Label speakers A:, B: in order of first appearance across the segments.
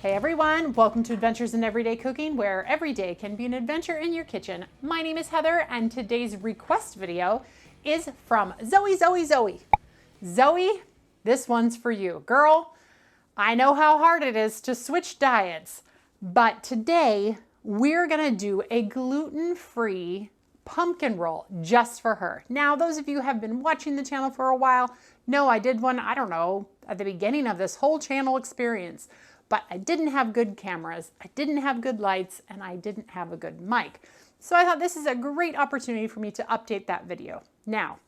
A: Hey everyone, welcome to Adventures in Everyday Cooking, where every day can be an adventure in your kitchen. My name is Heather, and today's request video is from Zoey Zoey Zoey. Zoey, this one's for you. Girl, I know how hard it is to switch diets, but today we're gonna do a gluten-free pumpkin roll just for her. Now, those of you who have been watching the channel for a while know I did one, I don't know, at the beginning of this whole channel experience. But I didn't have good cameras, I didn't have good lights, and I didn't have a good mic. So I thought this is a great opportunity for me to update that video. Now,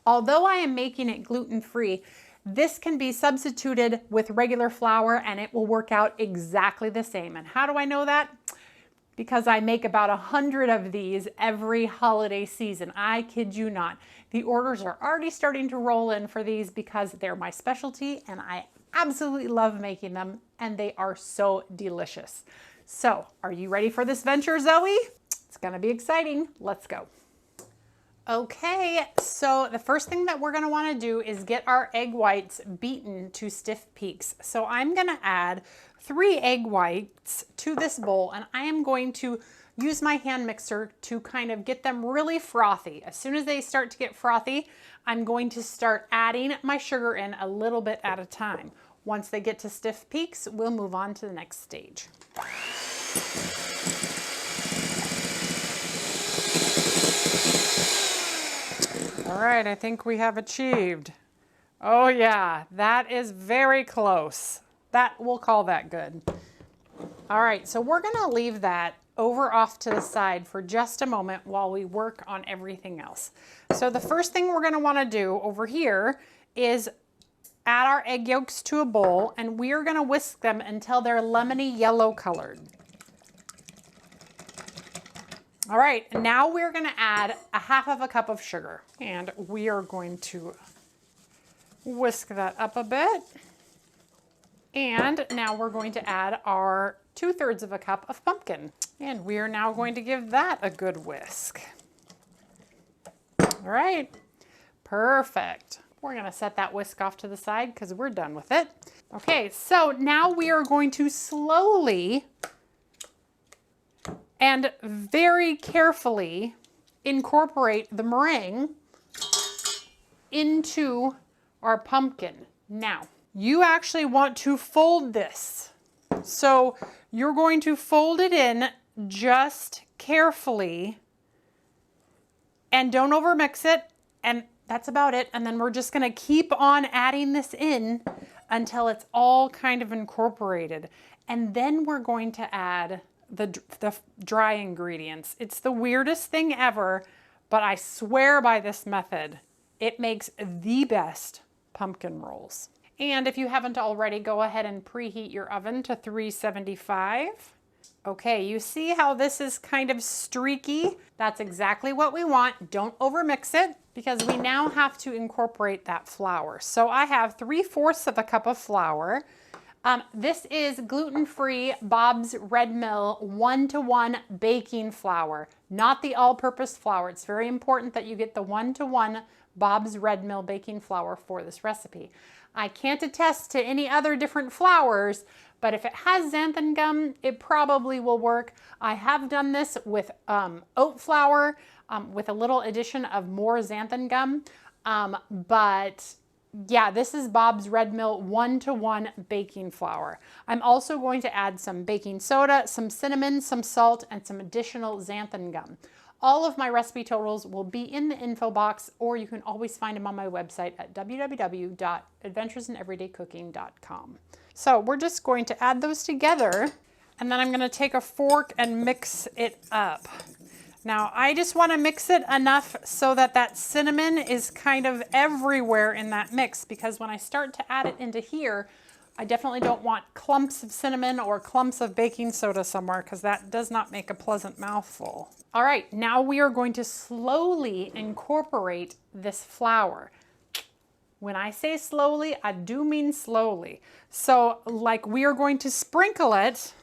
A: although I am making it gluten-free, this can be substituted with regular flour and it will work out exactly the same. And how do I know that? Because I make about 100 of these every holiday season. I kid you not. The orders are already starting to roll in for these because they're my specialty and I absolutely love making them, and they are so delicious. So, are you ready for this venture, Zoey? It's gonna be exciting. Let's go. Okay, so the first thing that we're gonna wanna do is get our egg whites beaten to stiff peaks. So I'm gonna add 3 egg whites to this bowl, and I am going to use my hand mixer to kind of get them really frothy. As soon as they start to get frothy, I'm going to start adding my sugar in a little bit at a time. Once they get to stiff peaks, we'll move on to the next stage. All right, I think we have achieved. Oh yeah, that is very close. We'll call that good. All right, so we're gonna leave that over off to the side for just a moment while we work on everything else. So the first thing we're gonna wanna do over here is add our egg yolks to a bowl, and we are gonna whisk them until they're lemony yellow colored. All right, now we're gonna add a 1/2 cup of sugar, and we are going to whisk that up a bit. And now we're going to add our 2/3 cup of pumpkin. And we are now going to give that a good whisk. All right, perfect. We're gonna set that whisk off to the side because we're done with it. Okay, so now we are going to slowly and very carefully incorporate the meringue into our pumpkin. Now, you actually want to fold this. So you're going to fold it in just carefully and don't overmix it, and that's about it. And then we're just gonna keep on adding this in until it's all kind of incorporated. And then we're going to add the dry ingredients. It's the weirdest thing ever, but I swear by this method. It makes the best pumpkin rolls. And if you haven't already, go ahead and preheat your oven to 375. Okay, you see how this is kind of streaky? That's exactly what we want. Don't overmix it because we now have to incorporate that flour. So I have 3/4 cup of flour. This is gluten-free Bob's Red Mill 1-to-1 baking flour, not the all-purpose flour. It's very important that you get the 1-to-1 Bob's Red Mill baking flour for this recipe. I can't attest to any other different flours, but if it has xanthan gum, it probably will work. I have done this with oat flour with a little addition of more xanthan gum, but yeah, this is Bob's Red Mill 1-to-1 baking flour. I'm also going to add some baking soda, some cinnamon, some salt, and some additional xanthan gum. All of my recipe totals will be in the info box, or you can always find them on my website at www.adventuresinEverydayCooking.com. So we're just going to add those together, and then I'm gonna take a fork and mix it up. Now, I just wanna mix it enough so that that cinnamon is kind of everywhere in that mix, because when I start to add it into here, I definitely don't want clumps of cinnamon or clumps of baking soda somewhere, because that does not make a pleasant mouthful. All right, now we are going to slowly incorporate this flour. When I say slowly, I do mean slowly. So like we are going to sprinkle it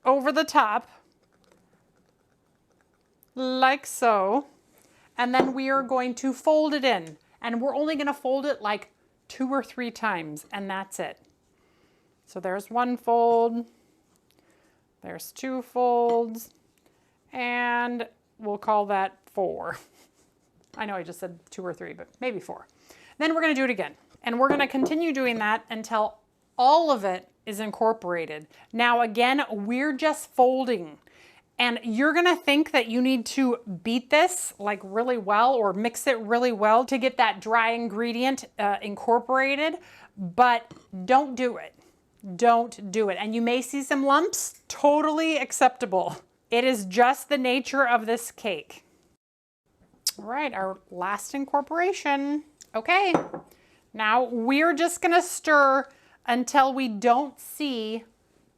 A: over the top, like so, and then we are going to fold it in. And we're only gonna fold it like 2 or 3 times, and that's it. So there's one fold, there's two folds, and we'll call that 4. I know I just said 2 or 3, but maybe 4. Then we're gonna do it again. And we're gonna continue doing that until all of it is incorporated. Now again, we're just folding. And you're gonna think that you need to beat this like really well or mix it really well to get that dry ingredient incorporated, but don't do it. Don't do it. And you may see some lumps, totally acceptable. It is just the nature of this cake. All right, our last incorporation. Okay, now we're just gonna stir until we don't see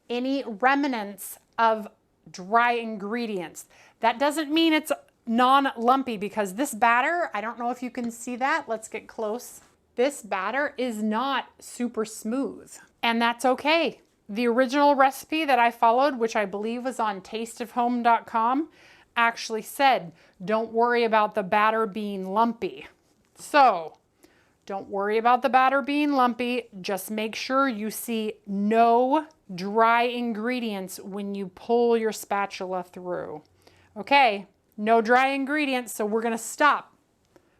A: any remnants of dry ingredients. That doesn't mean it's non-lumpy because this batter, I don't know if you can see that. Let's get close. This batter is not super smooth, and that's okay. The original recipe that I followed, which I believe was on tasteofhome.com, actually said, don't worry about the batter being lumpy. So don't worry about the batter being lumpy. Just make sure you see no dry ingredients when you pull your spatula through. Okay, no dry ingredients, so we're gonna stop.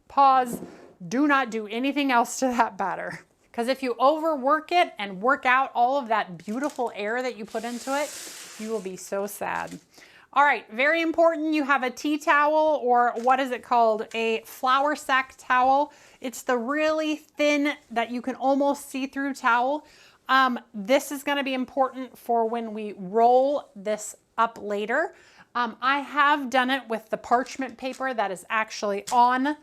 A: Pause, do not do anything else to that batter. Because if you overwork it and work out all of that beautiful air that you put into it, you will be so sad. All right, very important, you have a tea towel, or what is it called? A flour sack towel. It's the really thin that you can almost see through towel. This is gonna be important for when we roll this up later. I have done it with the parchment paper that is actually on,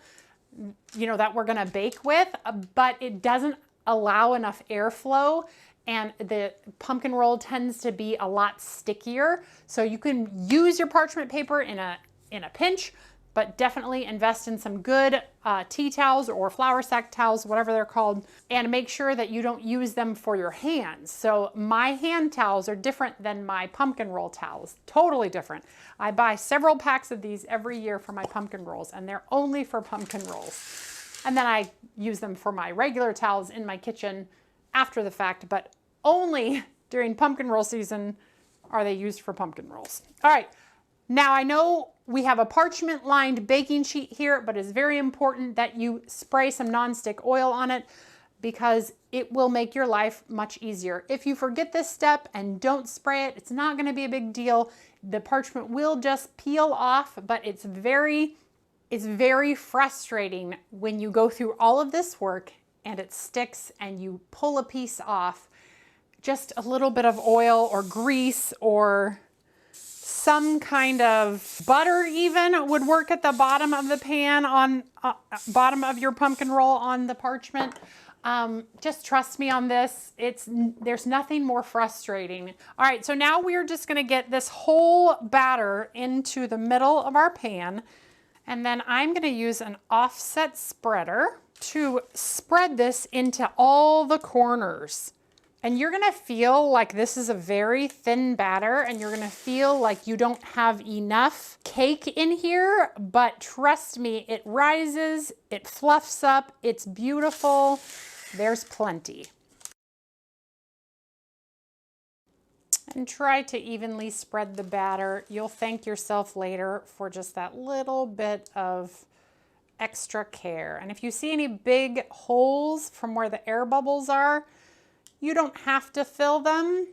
A: that we're gonna bake with, but it doesn't allow enough airflow, and the pumpkin roll tends to be a lot stickier. So you can use your parchment paper in a pinch, but definitely invest in some good tea towels or flour sack towels, whatever they're called, and make sure that you don't use them for your hands. So my hand towels are different than my pumpkin roll towels, totally different. I buy several packs of these every year for my pumpkin rolls, and they're only for pumpkin rolls. And then I use them for my regular towels in my kitchen after the fact, but only during pumpkin roll season are they used for pumpkin rolls. All right, now I know we have a parchment lined baking sheet here, but it's very important that you spray some nonstick oil on it because it will make your life much easier. If you forget this step and don't spray it, it's not gonna be a big deal. The parchment will just peel off, but it's very frustrating when you go through all of this work and it sticks and you pull a piece off. Just a little bit of oil or grease or some kind of butter even would work at the bottom of the pan on bottom of your pumpkin roll on the parchment. Just trust me on this. There's nothing more frustrating. All right, so now we're just gonna get this whole batter into the middle of our pan. And then I'm gonna use an offset spreader to spread this into all the corners. And you're gonna feel like this is a very thin batter, and you're gonna feel like you don't have enough cake in here, but trust me, it rises, it fluffs up, it's beautiful, there's plenty. And try to evenly spread the batter. You'll thank yourself later for just that little bit of extra care. And if you see any big holes from where the air bubbles are, you don't have to fill them,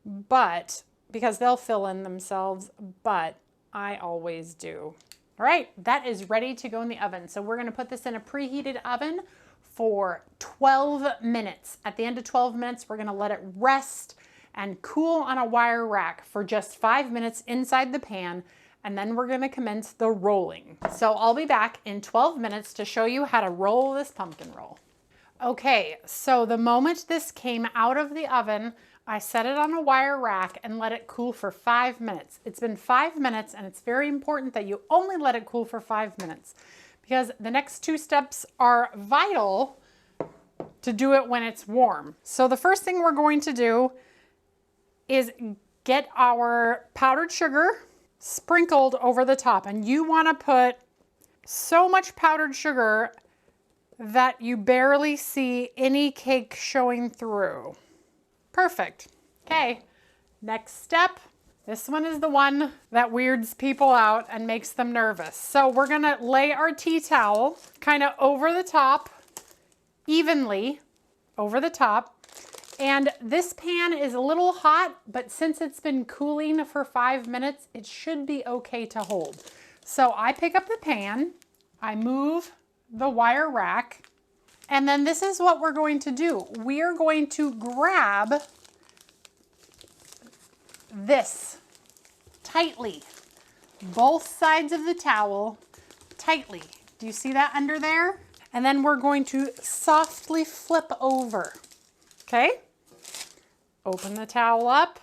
A: but because they'll fill in themselves, but I always do. All right, that is ready to go in the oven. So we're gonna put this in a preheated oven for 12 minutes. At the end of 12 minutes, we're gonna let it rest and cool on a wire rack for just 5 minutes inside the pan, and then we're gonna commence the rolling. So I'll be back in 12 minutes to show you how to roll this pumpkin roll. Okay, so the moment this came out of the oven, I set it on a wire rack and let it cool for 5 minutes. It's been 5 minutes, and it's very important that you only let it cool for 5 minutes because the next 2 steps are vital to do it when it's warm. So the first thing we're going to do is get our powdered sugar sprinkled over the top, and you want to put so much powdered sugar that you barely see any cake showing through. Perfect. Okay, next step. This one is the one that weirds people out and makes them nervous. So we're gonna lay our tea towel kind of over the top, evenly over the top. And this pan is a little hot, but since it's been cooling for 5 minutes, it should be okay to hold. So I pick up the pan, I move the wire rack, and then this is what we're going to do. We are going to grab this tightly, both sides of the towel tightly. Do you see that under there? And then we're going to softly flip over. Okay? Open the towel up.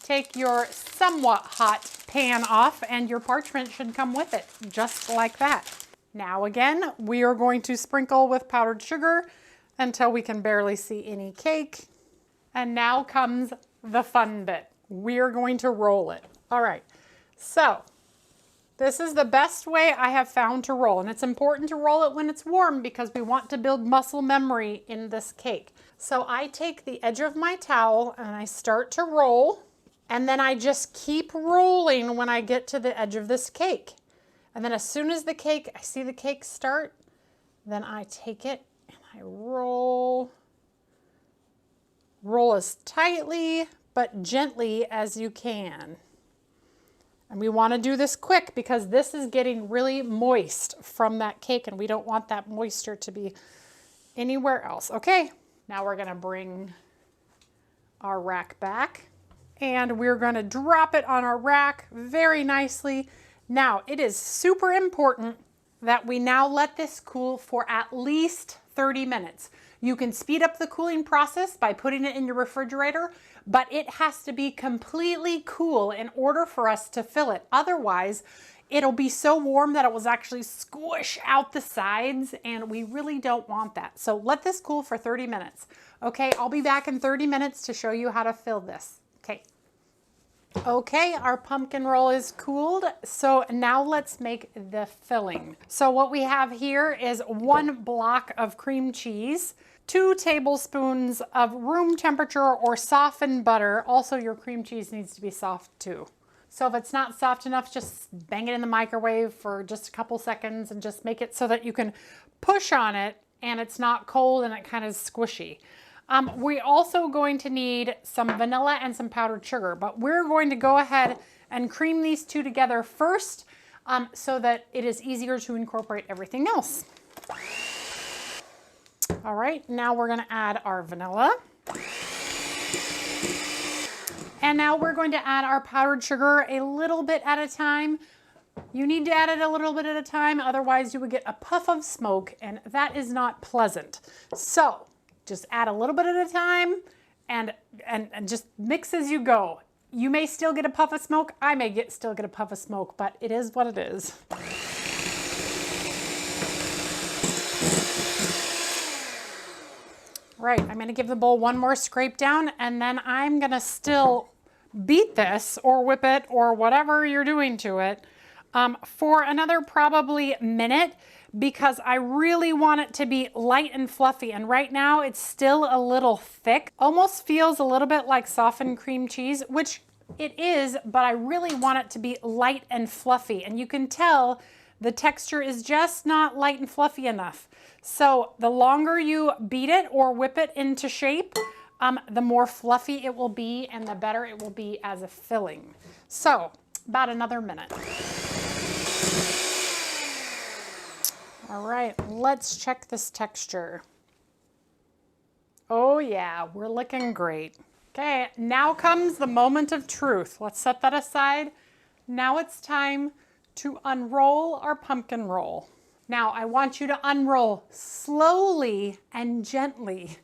A: Take your somewhat hot pan off and your parchment should come with it, just like that. Now again, we are going to sprinkle with powdered sugar until we can barely see any cake. And now comes the fun bit. We're going to roll it. All right, so this is the best way I have found to roll, and it's important to roll it when it's warm because we want to build muscle memory in this cake. So I take the edge of my towel and I start to roll, and then I just keep rolling when I get to the edge of this cake. And then as soon as I see the cake start, then I take it and I roll as tightly but gently as you can. And we want to do this quick because this is getting really moist from that cake and we don't want that moisture to be anywhere else. Okay, now we're going to bring our rack back and we're going to drop it on our rack very nicely. Now, it is super important that we now let this cool for at least 30 minutes. You can speed up the cooling process by putting it in your refrigerator, but it has to be completely cool in order for us to fill it. Otherwise, it'll be so warm that it will actually squish out the sides, and we really don't want that. So let this cool for 30 minutes. Okay, I'll be back in 30 minutes to show you how to fill this. Okay. Okay, our pumpkin roll is cooled. So now let's make the filling. So what we have here is 1 block of cream cheese, 2 tablespoons of room temperature or softened butter. Also, your cream cheese needs to be soft too. So if it's not soft enough, just bang it in the microwave for just a couple seconds and just make it so that you can push on it and it's not cold and it kind of squishy. We're also going to need some vanilla and some powdered sugar, but we're going to go ahead and cream these two together first so that it is easier to incorporate everything else. All right, now we're going to add our vanilla. And now we're going to add our powdered sugar a little bit at a time. You need to add it a little bit at a time, otherwise you would get a puff of smoke, and that is not pleasant. So just add a little bit at a time and just mix as you go. You may still get a puff of smoke. I may still get a puff of smoke, but it is what it is. Right, I'm gonna give the bowl one more scrape down and then I'm gonna still beat this or whip it or whatever you're doing to it for another probably minute because I really want it to be light and fluffy. And right now it's still a little thick, almost feels a little bit like softened cream cheese, which it is, but I really want it to be light and fluffy. And you can tell the texture is just not light and fluffy enough. So the longer you beat it or whip it into shape, the more fluffy it will be and the better it will be as a filling. So about another minute. All right, let's check this texture. Oh yeah, we're looking great. Okay, now comes the moment of truth. Let's set that aside. Now it's time to unroll our pumpkin roll. Now I want you to unroll slowly and gently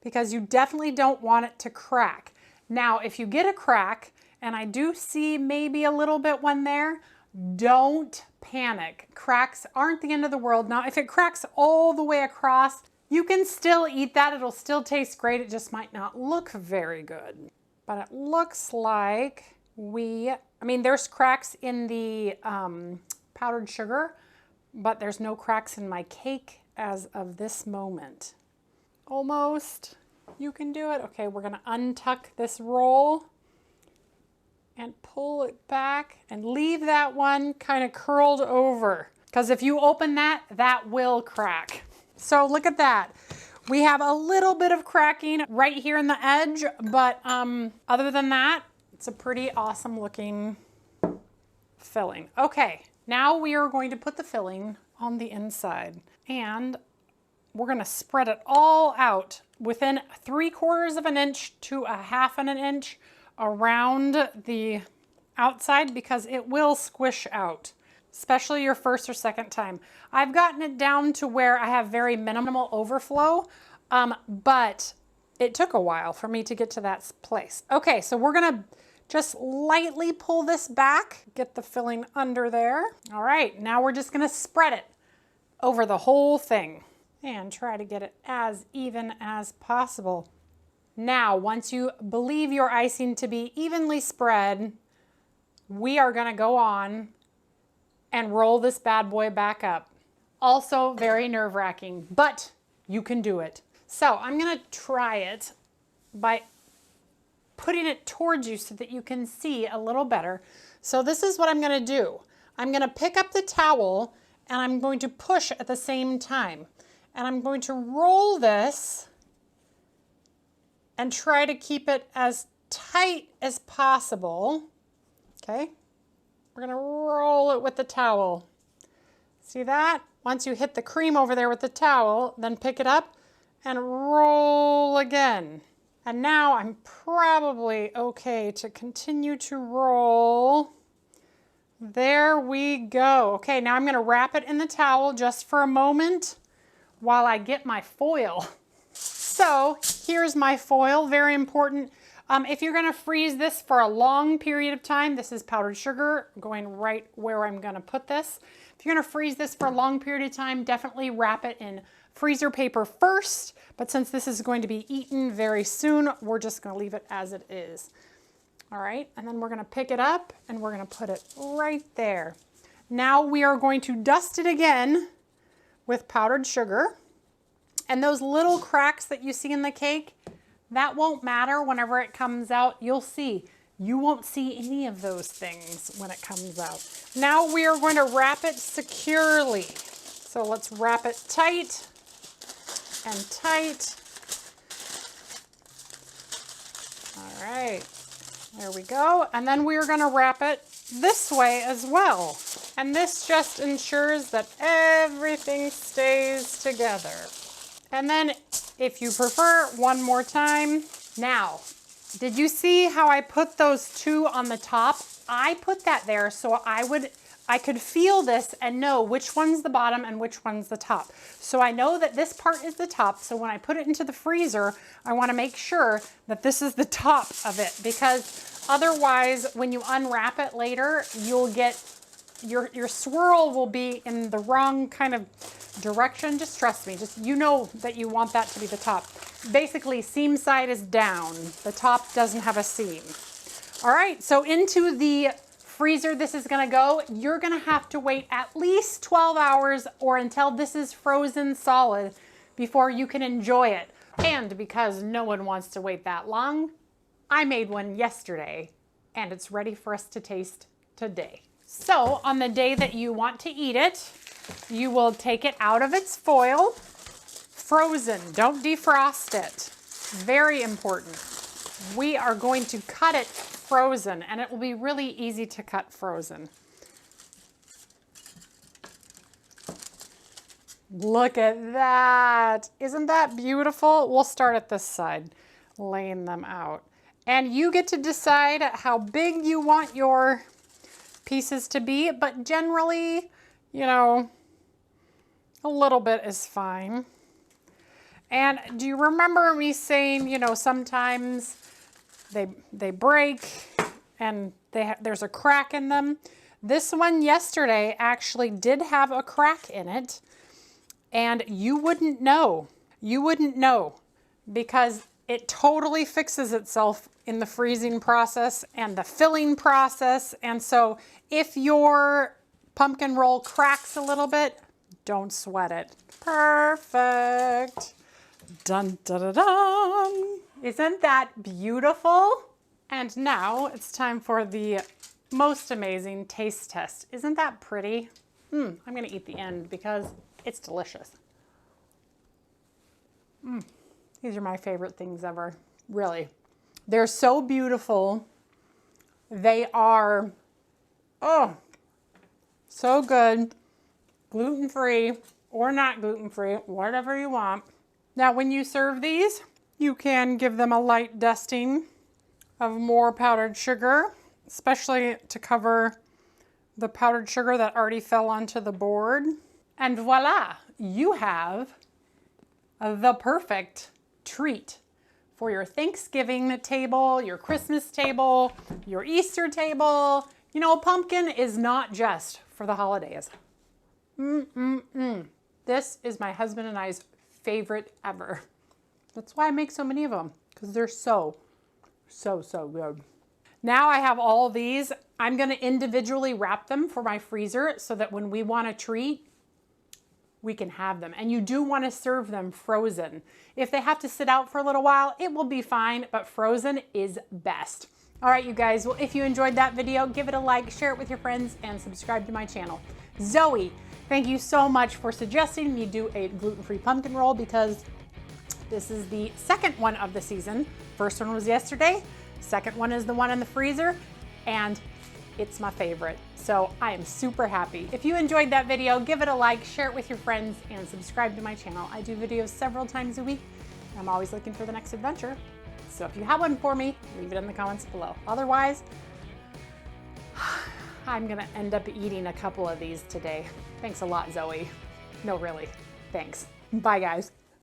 A: because you definitely don't want it to crack. Now, if you get a crack, and I do see maybe a little bit one there, don't panic. Cracks aren't the end of the world. Now, if it cracks all the way across, you can still eat that. It'll still taste great. It just might not look very good. But it looks like there's cracks in the powdered sugar, but there's no cracks in my cake as of this moment. Almost. You can do it. Okay, we're gonna untuck this roll and pull it back and leave that one kind of curled over. Because if you open that, that will crack. So look at that. We have a little bit of cracking right here in the edge, but other than that, it's a pretty awesome looking filling. Okay, now we are going to put the filling on the inside, and we're gonna spread it all out within 3/4 of an inch to a 1/2 an inch around the outside, because it will squish out, especially your first or second time. I've gotten it down to where I have very minimal overflow, but it took a while for me to get to that place. Okay, so we're gonna just lightly pull this back, get the filling under there. All right, now we're just gonna spread it over the whole thing and try to get it as even as possible. Now, once you believe your icing to be evenly spread, we are gonna go on and roll this bad boy back up. Also very nerve-wracking, but you can do it. So I'm gonna try it by putting it towards you so that you can see a little better. So this is what I'm gonna do. I'm gonna pick up the towel and I'm going to push at the same time. And I'm going to roll this and try to keep it as tight as possible. Okay, we're gonna roll it with the towel. See that? Once you hit the cream over there with the towel, then pick it up and roll again. And now I'm probably okay to continue to roll. There we go. Okay, now I'm gonna wrap it in the towel just for a moment while I get my foil. So here's my foil, very important. If you're gonna freeze this for a long period of time, this is powdered sugar going right where I'm gonna put this. If you're gonna freeze this for a long period of time, definitely wrap it in freezer paper first, but since this is going to be eaten very soon, we're just gonna leave it as it is. All right, and then we're gonna pick it up and we're gonna put it right there. Now we are going to dust it again with powdered sugar. And those little cracks that you see in the cake, that won't matter whenever it comes out. You'll see. You won't see any of those things when it comes out. Now we are going to wrap it securely. So let's wrap it tight and tight. All right, there we go. And then we are going to wrap it this way as well. And this just ensures that everything stays together. And then if you prefer, one more time. Now, did you see how I put those two on the top? I put that there so I could feel this and know which one's the bottom and which one's the top. So I know that this part is the top. So when I put it into the freezer, I want to make sure that this is the top of it, because otherwise when you unwrap it later, you'll get your swirl will be in the wrong kind of direction. Just trust me, just you know that you want that to be the top. Basically, seam side is down. The top doesn't have a seam. All right, so into the freezer this is gonna go. You're gonna have to wait at least 12 hours or until this is frozen solid before you can enjoy it. And because no one wants to wait that long, I made one yesterday and it's ready for us to taste today. So on the day that you want to eat it, you will take it out of its foil, frozen, don't defrost it. Very important. We are going to cut it frozen, and it will be really easy to cut frozen. Look at that. Isn't that beautiful? We'll start at this side, laying them out. And you get to decide how big you want your pieces to be, but generally, you know, a little bit is fine. And do you remember me saying, you know, sometimes they break and there's a crack in them? This one yesterday actually did have a crack in it, and you wouldn't know. You wouldn't know because it totally fixes itself in the freezing process and the filling process. And so if your pumpkin roll cracks a little bit, don't sweat it. Perfect. Dun, dun, dun, dun. Isn't that beautiful? And now it's time for the most amazing taste test. Isn't that pretty? I'm gonna eat the end because it's delicious. These are my favorite things ever, really. They're so beautiful. They are, oh, so good. Gluten-free or not gluten-free, whatever you want. Now, when you serve these, you can give them a light dusting of more powdered sugar, especially to cover the powdered sugar that already fell onto the board. And voila, you have the perfect treat for your Thanksgiving table, your Christmas table, your Easter table. You know, pumpkin is not just for the holidays. This is my husband and I's favorite ever. That's why I make so many of them, because they're so good. Now I have all these. I'm gonna individually wrap them for my freezer so that when we want a treat, we can have them. And you do want to serve them frozen. If they have to sit out for a little while, it will be fine, but frozen is best. All right, you guys, well, if you enjoyed that video, give it a like, share it with your friends, and subscribe to my channel. Zoe, thank you so much for suggesting me do a gluten-free pumpkin roll because this is the second one of the season. First one was yesterday. Second one is the one in the freezer, and it's my favorite. So I am super happy. If you enjoyed that video, give it a like, share it with your friends, and subscribe to my channel. I do videos several times a week. I'm always looking for the next adventure. So if you have one for me, leave it in the comments below. Otherwise, I'm gonna end up eating a couple of these today. Thanks a lot, Zoe. No, really, thanks. Bye, guys.